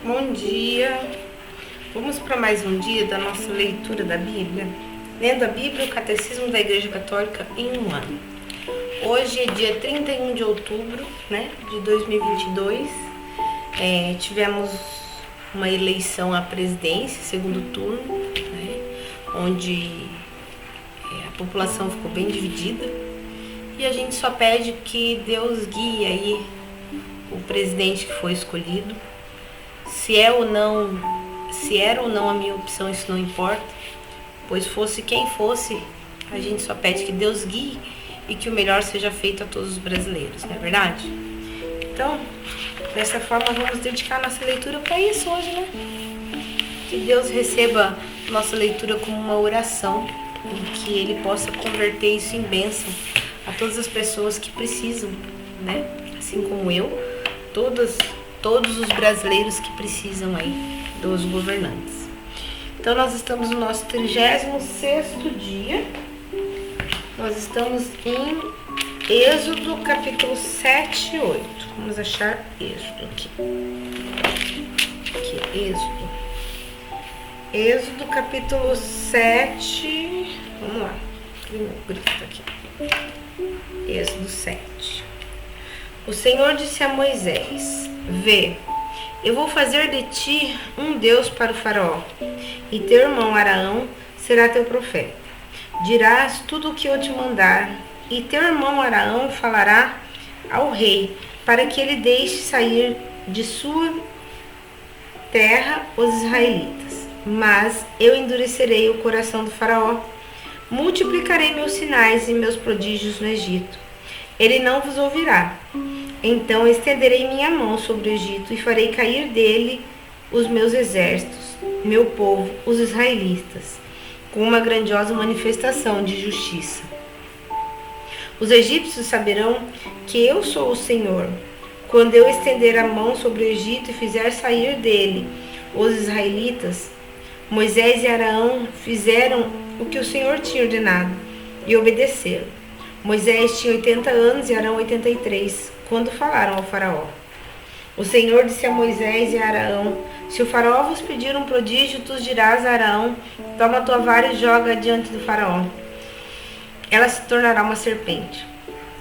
Bom dia! Vamos para mais um dia da nossa leitura da Bíblia. Lendo a Bíblia e o Catecismo da Igreja Católica em um ano. Hoje é dia 31 de outubro, de 2022. Tivemos uma eleição à presidência, segundo turno, onde a população ficou bem dividida. E a gente só pede que Deus guie aí o presidente que foi escolhido. Se era ou não a minha opção, isso não importa, pois fosse quem fosse, a gente só pede que Deus guie e que o melhor seja feito a todos os brasileiros, não é verdade? Então, dessa forma, vamos dedicar nossa leitura para isso hoje, Que Deus receba nossa leitura como uma oração e que Ele possa converter isso em bênção a todas as pessoas que precisam, Assim como eu, todos os brasileiros que precisam aí dos governantes. Então nós estamos no nosso 36º dia. Nós estamos em Êxodo capítulo 7 e 8. Vamos achar Êxodo aqui. Êxodo. Êxodo capítulo 7. Vamos lá. Meu grito aqui. Êxodo 7. O Senhor disse a Moisés: Vê, eu vou fazer de ti um Deus para o faraó, e teu irmão Araão será teu profeta. Dirás tudo o que eu te mandar, e teu irmão Araão falará ao rei, para que ele deixe sair de sua terra os israelitas. Mas eu endurecerei o coração do faraó, multiplicarei meus sinais e meus prodígios no Egito. Ele não vos ouvirá. Então estenderei minha mão sobre o Egito e farei cair dele os meus exércitos, meu povo, os israelitas, com uma grandiosa manifestação de justiça. Os egípcios saberão que eu sou o Senhor, quando eu estender a mão sobre o Egito e fizer sair dele os israelitas. Moisés e Araão fizeram o que o Senhor tinha ordenado e obedeceram. Moisés tinha 80 anos e Arão 83, quando falaram ao faraó. O Senhor disse a Moisés e a Araão: Se o faraó vos pedir um prodígio, tu dirás a Araão: Toma a tua vara e joga diante do faraó. Ela se tornará uma serpente.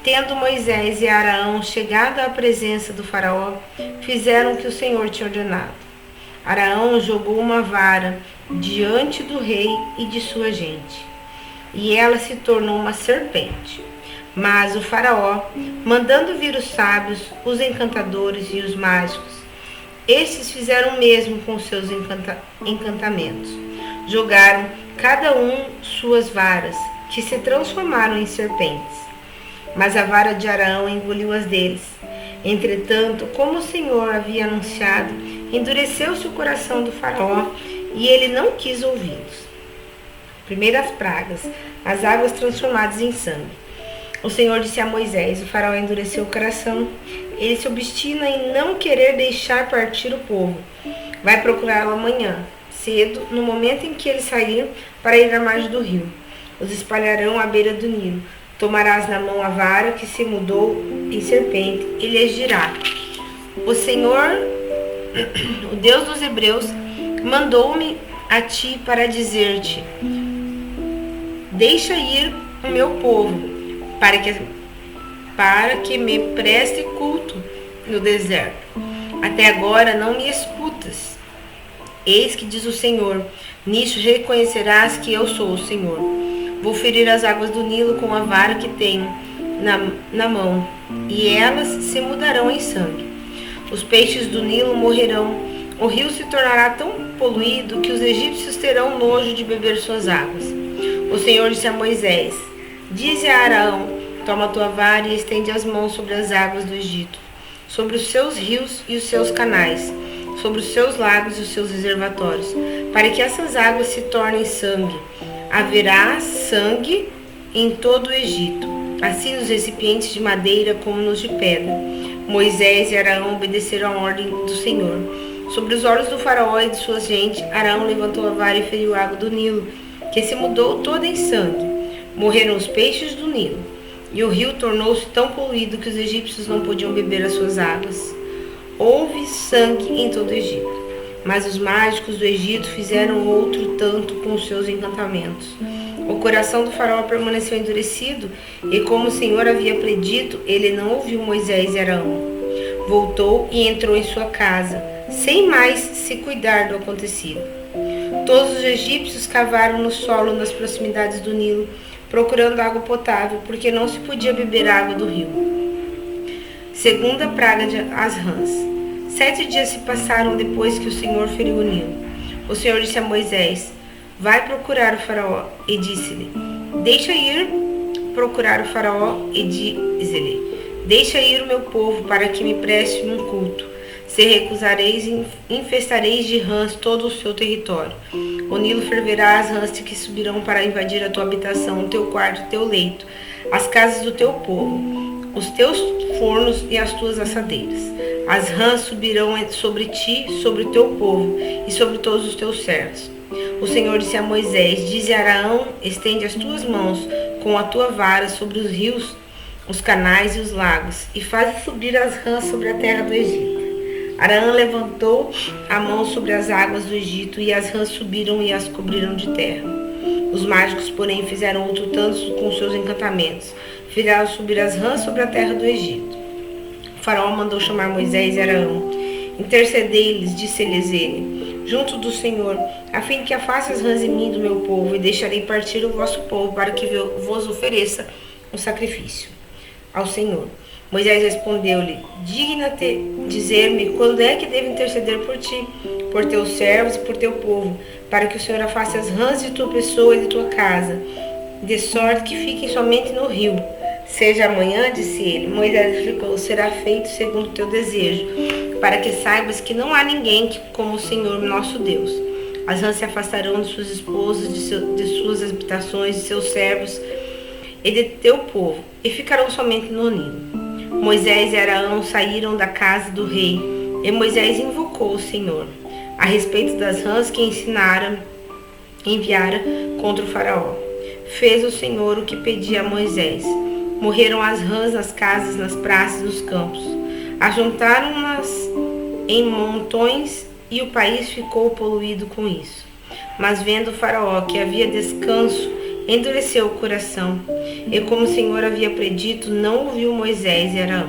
Tendo Moisés e Araão chegado à presença do faraó, fizeram o que o Senhor tinha ordenado. Araão jogou uma vara diante do rei e de sua gente, e ela se tornou uma serpente. Mas o faraó, mandando vir os sábios, os encantadores e os mágicos, estes fizeram o mesmo com seus encantamentos. Jogaram cada um suas varas, que se transformaram em serpentes. Mas a vara de Araão engoliu as deles. Entretanto, como o Senhor havia anunciado, endureceu-se o coração do faraó e ele não quis ouvi-los. Primeiras pragas, as águas transformadas em sangue. O Senhor disse a Moisés: O faraó endureceu o coração. Ele se obstina em não querer deixar partir o povo. Vai procurá-lo amanhã, cedo, no momento em que ele sair para ir à margem do rio. Os espalharão à beira do Nilo. Tomarás na mão a vara que se mudou em serpente e lhes dirá: O Senhor, o Deus dos Hebreus, mandou-me a ti para dizer-te: Deixa ir o meu povo, para que me preste culto no deserto. Até agora não me escutas. Eis que diz o Senhor: Nisso reconhecerás que eu sou o Senhor. Vou ferir as águas do Nilo com a vara que tenho na mão, e elas se mudarão em sangue. Os peixes do Nilo morrerão. O rio se tornará tão poluído que os egípcios terão nojo de beber suas águas. O Senhor disse a Moisés: Dize a Araão: Toma a tua vara e estende as mãos sobre as águas do Egito, sobre os seus rios e os seus canais, sobre os seus lagos e os seus reservatórios, para que essas águas se tornem sangue. Haverá sangue em todo o Egito, assim nos recipientes de madeira como nos de pedra. Moisés e Araão obedeceram à ordem do Senhor. Sobre os olhos do faraó e de sua gente, Araão levantou a vara e feriu a água do Nilo, que se mudou toda em sangue. Morreram os peixes do Nilo, e o rio tornou-se tão poluído que os egípcios não podiam beber as suas águas. Houve sangue em todo o Egito. Mas os mágicos do Egito fizeram outro tanto com os seus encantamentos. O coração do faraó permaneceu endurecido, e como o Senhor havia predito, ele não ouviu Moisés e Arão. Voltou e entrou em sua casa, sem mais se cuidar do acontecido. Todos os egípcios cavaram no solo nas proximidades do Nilo, procurando água potável, porque não se podia beber água do rio. Segunda praga as rãs. 7 dias se passaram depois que o Senhor feriu o Nilo. O Senhor disse a Moisés: vai procurar o faraó, e disse-lhe: deixa ir procurar o faraó, e diz-lhe: deixa ir o meu povo, para que me preste um culto. Se recusareis, infestareis de rãs todo o seu território. O Nilo ferverá, as rãs que subirão para invadir a tua habitação, o teu quarto, o teu leito, as casas do teu povo, os teus fornos e as tuas assadeiras. As rãs subirão sobre ti, sobre o teu povo e sobre todos os teus servos. O Senhor disse a Moisés: dize a Arão: estende as tuas mãos com a tua vara sobre os rios, os canais e os lagos, e faz subir as rãs sobre a terra do Egito. Arão levantou a mão sobre as águas do Egito, e as rãs subiram e as cobriram de terra. Os mágicos, porém, fizeram outro tanto com seus encantamentos. Fizeram subir as rãs sobre a terra do Egito. O faraó mandou chamar Moisés e Arão. Intercedei-lhes, disse-lhes ele, junto do Senhor, a fim que afaste as rãs em mim do meu povo, e deixarei partir o vosso povo, para que vos ofereça um sacrifício ao Senhor. Moisés respondeu-lhe: digna-te dizer-me quando é que devo interceder por ti, por teus servos e por teu povo, para que o Senhor afaste as rãs de tua pessoa e de tua casa, de sorte que fiquem somente no rio. Seja amanhã, disse ele. Moisés explicou: será feito segundo o teu desejo, para que saibas que não há ninguém como o Senhor nosso Deus. As rãs se afastarão de suas esposas, de suas habitações, de seus servos e de teu povo, e ficarão somente no Nilo. Moisés e Arão saíram da casa do rei, e Moisés invocou o Senhor a respeito das rãs que enviara contra o faraó. Fez o Senhor o que pedia a Moisés. Morreram as rãs nas casas, nas praças, nos campos. Ajuntaram-nas em montões, e o país ficou poluído com isso. Mas vendo o faraó que havia descanso, endureceu o coração, e como o Senhor havia predito, não ouviu Moisés e Arão.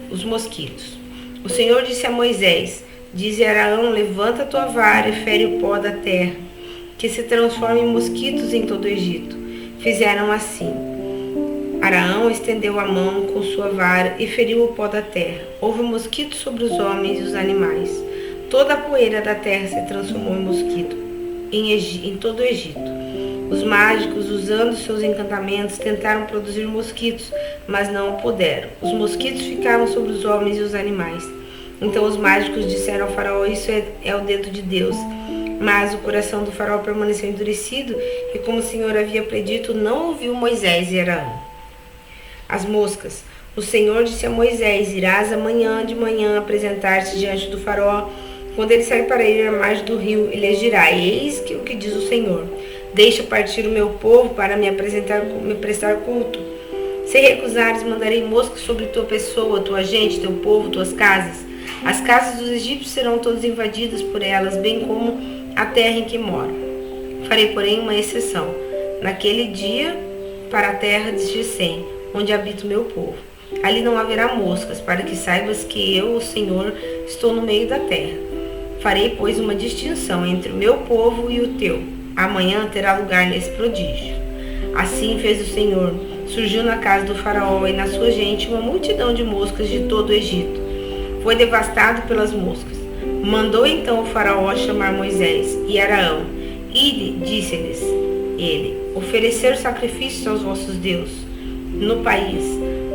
Os mosquitos. O Senhor disse a Moisés: dize a Arão: levanta a tua vara e fere o pó da terra, que se transforme em mosquitos em todo o Egito. Fizeram assim. Arão estendeu a mão com sua vara e feriu o pó da terra. Houve mosquitos sobre os homens e os animais. Toda a poeira da terra se transformou em mosquito em todo o Egito. Os mágicos, usando seus encantamentos, tentaram produzir mosquitos, mas não o puderam. Os mosquitos ficaram sobre os homens e os animais. Então os mágicos disseram ao faraó: isso é o dedo de Deus. Mas o coração do faraó permaneceu endurecido, e como o Senhor havia predito, não ouviu Moisés e Arão. As moscas. O Senhor disse a Moisés: irás amanhã de manhã apresentar-te diante do faraó. Quando ele sair para ir à margem do rio, ele agirá: eis que o que diz o Senhor: deixa partir o meu povo para me prestar culto. Se recusares, mandarei moscas sobre tua pessoa, tua gente, teu povo, tuas casas. As casas dos egípcios serão todas invadidas por elas, bem como a terra em que moram. Farei, porém, uma exceção naquele dia para a terra de Gesem, onde habita o meu povo. Ali não haverá moscas, para que saibas que eu, o Senhor, estou no meio da terra. Farei, pois, uma distinção entre o meu povo e o teu. Amanhã terá lugar nesse prodígio. Assim fez o Senhor. Surgiu na casa do faraó e na sua gente uma multidão de moscas de todo o Egito. Foi devastado pelas moscas. Mandou então o faraó chamar Moisés e Arão. Ide, disse-lhes ele, oferecer sacrifícios aos vossos deuses no país.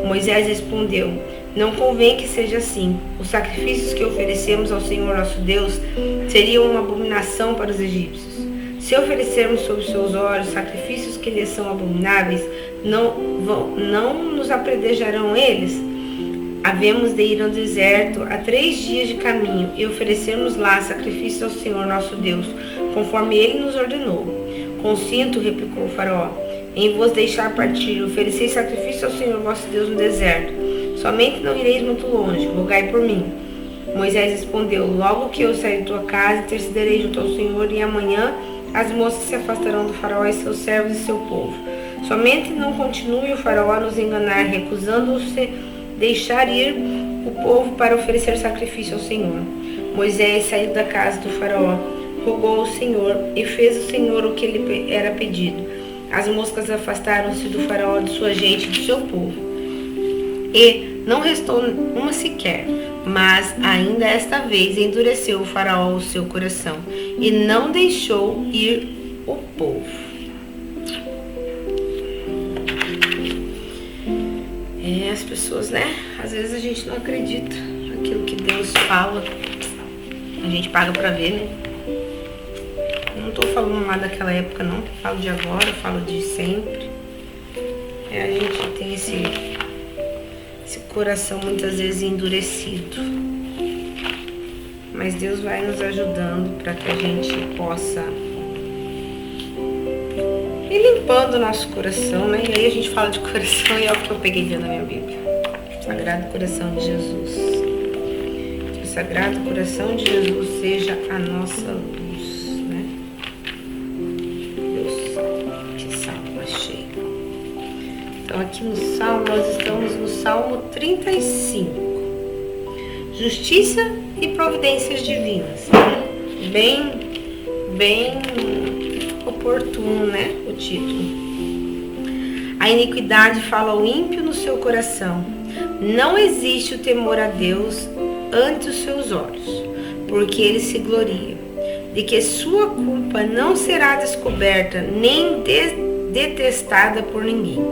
Moisés respondeu: não convém que seja assim. Os sacrifícios que oferecemos ao Senhor nosso Deus seriam uma abominação para os egípcios. Se oferecermos sob seus olhos sacrifícios que lhes são abomináveis, não nos apredejarão eles? Havemos de ir ao deserto a 3 dias de caminho e oferecermos lá sacrifícios ao Senhor nosso Deus, conforme ele nos ordenou. Consinto, replicou o faraó, em vos deixar partir, ofereceis sacrifício ao Senhor vosso Deus no deserto. Somente não ireis muito longe, rogai por mim. Moisés respondeu: logo que eu sair de tua casa, intercederei junto ao Senhor, e amanhã as moças se afastarão do faraó e seus servos e seu povo. Somente não continue o faraó a nos enganar, recusando-se deixar ir o povo para oferecer sacrifício ao Senhor. Moisés saiu da casa do faraó, rogou ao Senhor e fez o Senhor o que lhe era pedido. As moscas afastaram-se do faraó, de sua gente e do seu povo. E não restou uma sequer, mas ainda esta vez endureceu o faraó o seu coração e não deixou ir o povo. As pessoas, né? Às vezes a gente não acredita naquilo que Deus fala. A gente paga pra ver, né? Não tô falando mais daquela época, não. Falo de agora, falo de sempre. A gente tem esse coração muitas vezes endurecido. Mas Deus vai nos ajudando para que a gente possa ir limpando o nosso coração, né? E aí a gente fala de coração e é o que eu peguei dentro da minha Bíblia. Sagrado Coração de Jesus. Que o Sagrado Coração de Jesus seja a nossa luz, né? Deus, que salmo achei. Então aqui no Salmo, nós estamos no Salmo 35. Justiça e providências divinas. Bem oportuno, né? O título. A iniquidade fala ao ímpio no seu coração. Não existe o temor a Deus ante os seus olhos, porque ele se gloria de que sua culpa não será descoberta nem detestada por ninguém.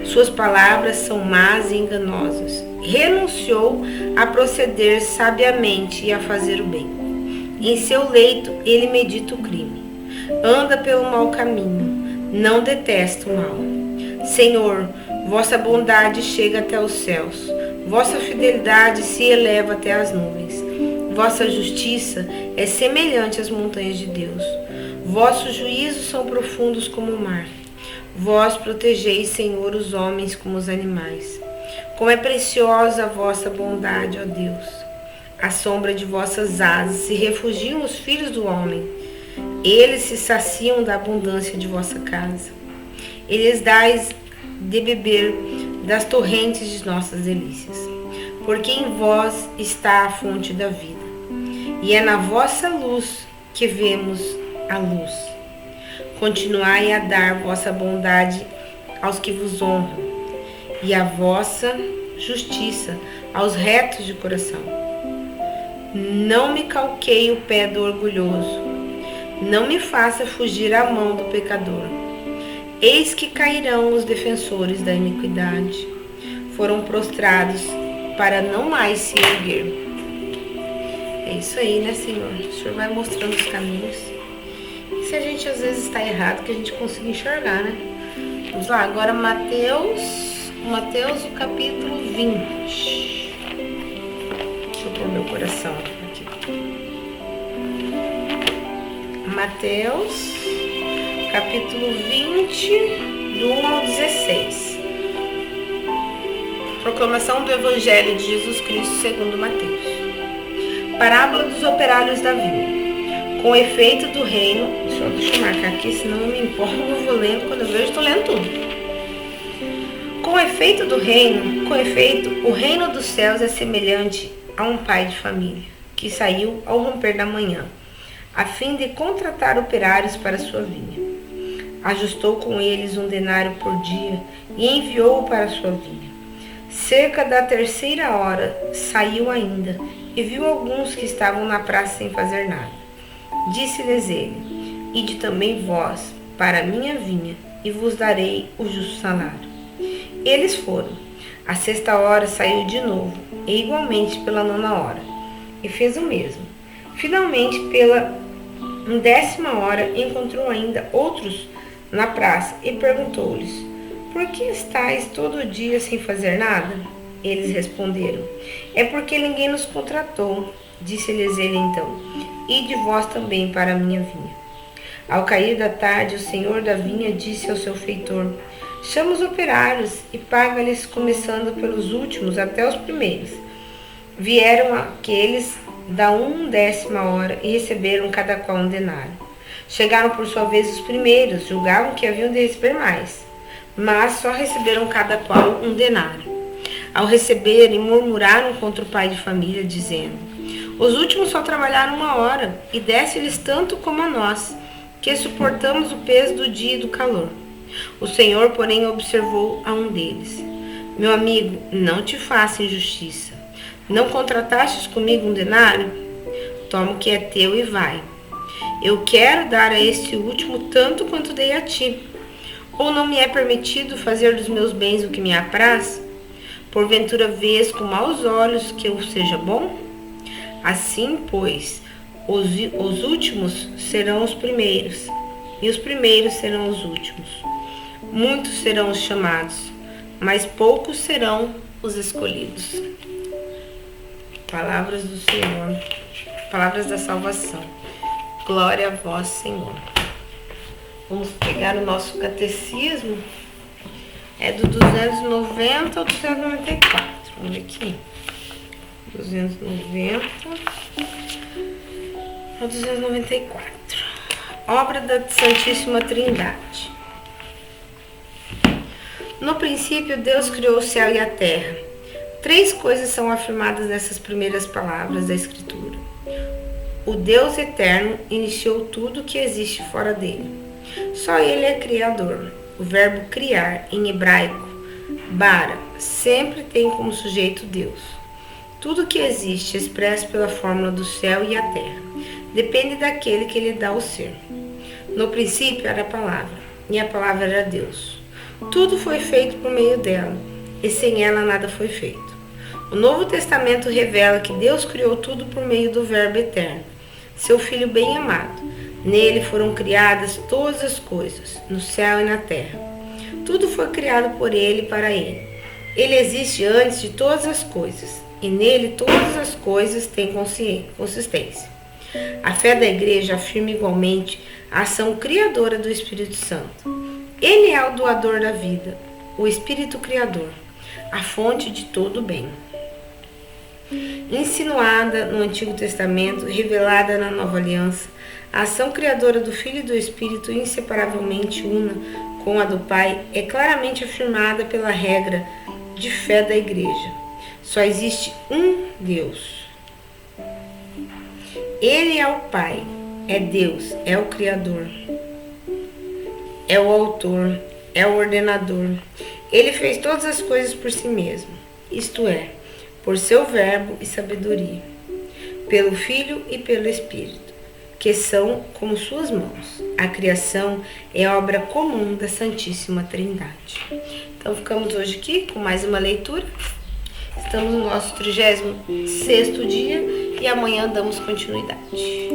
Suas palavras são más e enganosas. Renunciou a proceder sabiamente e a fazer o bem. Em seu leito ele medita o crime. Anda pelo mau caminho, não detesta o mal. Senhor, vossa bondade chega até os céus, vossa fidelidade se eleva até as nuvens. Vossa justiça é semelhante às montanhas de Deus. Vossos juízos são profundos como o mar. Vós protegeis, Senhor, os homens como os animais. Como é preciosa a vossa bondade, ó Deus. À sombra de vossas asas se refugiam os filhos do homem. Eles se saciam da abundância de vossa casa. Eles dais de beber das torrentes de nossas delícias. Porque em vós está a fonte da vida. E é na vossa luz que vemos a luz. Continuai a dar vossa bondade aos que vos honram, e a vossa justiça aos retos de coração. Não me calqueie o pé do orgulhoso, não me faça fugir a mão do pecador. Eis que cairão os defensores da iniquidade, foram prostrados para não mais se erguer. É isso aí, né, Senhor? O Senhor vai mostrando os caminhos. Se a gente às vezes está errado, que a gente consiga enxergar, né? Vamos lá, agora Mateus, o capítulo 20. Deixa eu pôr meu coração aqui. Mateus, capítulo 20, do 1 ao 16. Proclamação do Evangelho de Jesus Cristo segundo Mateus. Parábola dos operários da vinha. Com efeito do reino, deixa eu marcar aqui, senão eu me empolgo, eu vou lendo, quando eu vejo, estou lendo tudo. Com efeito do reino, o reino dos céus é semelhante a um pai de família, que saiu ao romper da manhã, a fim de contratar operários para sua vinha. Ajustou com eles 1 denário por dia e enviou-o para sua vinha. Cerca da 3ª hora, saiu ainda e viu alguns que estavam na praça sem fazer nada. Disse-lhes ele: ide também vós para a minha vinha, e vos darei o justo salário. Eles foram. À 6ª hora saiu de novo, e igualmente pela 9ª hora, e fez o mesmo. Finalmente, pela 10ª hora, encontrou ainda outros na praça, e perguntou-lhes: por que estáis todo o dia sem fazer nada? Eles responderam: é porque ninguém nos contratou. Disse-lhes ele então: ide vós também para a minha vinha. Ao cair da tarde, o senhor da vinha disse ao seu feitor: chama os operários e paga-lhes, começando pelos últimos até os primeiros. Vieram aqueles da 1/10 hora e receberam cada qual um denário. Chegaram por sua vez os primeiros, julgavam que haviam de receber mais, mas só receberam cada qual um denário. Ao receberem, murmuraram contra o pai de família, dizendo: os últimos só trabalharam 1 hora, e desce-lhes tanto como a nós, que suportamos o peso do dia e do calor. O Senhor, porém, observou a um deles: meu amigo, não te faça injustiça. Não contratastes comigo um denário? Toma o que é teu e vai. Eu quero dar a este último tanto quanto dei a ti. Ou não me é permitido fazer dos meus bens o que me apraz? Porventura vês com maus olhos que eu seja bom? Assim, pois, os últimos serão os primeiros, e os primeiros serão os últimos. Muitos serão os chamados, mas poucos serão os escolhidos. Palavras do Senhor, palavras da salvação. Glória a vós, Senhor. Vamos pegar o nosso catecismo. É do 290 ao 294. Vamos ver aqui. 290 ao 294. Obra da Santíssima Trindade. No princípio, Deus criou o céu e a terra. 3 coisas são afirmadas nessas primeiras palavras da Escritura. O Deus eterno iniciou tudo que existe fora dele. Só ele é criador. O verbo criar, em hebraico, bara, sempre tem como sujeito Deus. Tudo que existe expresso pela fórmula do céu e a terra depende daquele que lhe dá o ser. No princípio era a palavra, e a palavra era Deus. Tudo foi feito por meio dela, e sem ela nada foi feito. O Novo Testamento revela que Deus criou tudo por meio do Verbo eterno, seu Filho bem-amado. Nele foram criadas todas as coisas, no céu e na terra. Tudo foi criado por ele e para ele. Ele existe antes de todas as coisas, e nele todas as coisas têm consistência. A fé da Igreja afirma igualmente a ação criadora do Espírito Santo. Ele é o doador da vida, o Espírito Criador, a fonte de todo o bem. Insinuada no Antigo Testamento, revelada na Nova Aliança, a ação criadora do Filho e do Espírito, inseparavelmente una com a do Pai, é claramente afirmada pela regra de fé da Igreja. Só existe um Deus. Ele é o Pai, é Deus, é o Criador, é o Autor, é o Ordenador. Ele fez todas as coisas por si mesmo, isto é, por seu verbo e sabedoria, pelo Filho e pelo Espírito, que são como suas mãos. A criação é obra comum da Santíssima Trindade. Então ficamos hoje aqui com mais uma leitura. Estamos no nosso 36º dia e amanhã damos continuidade.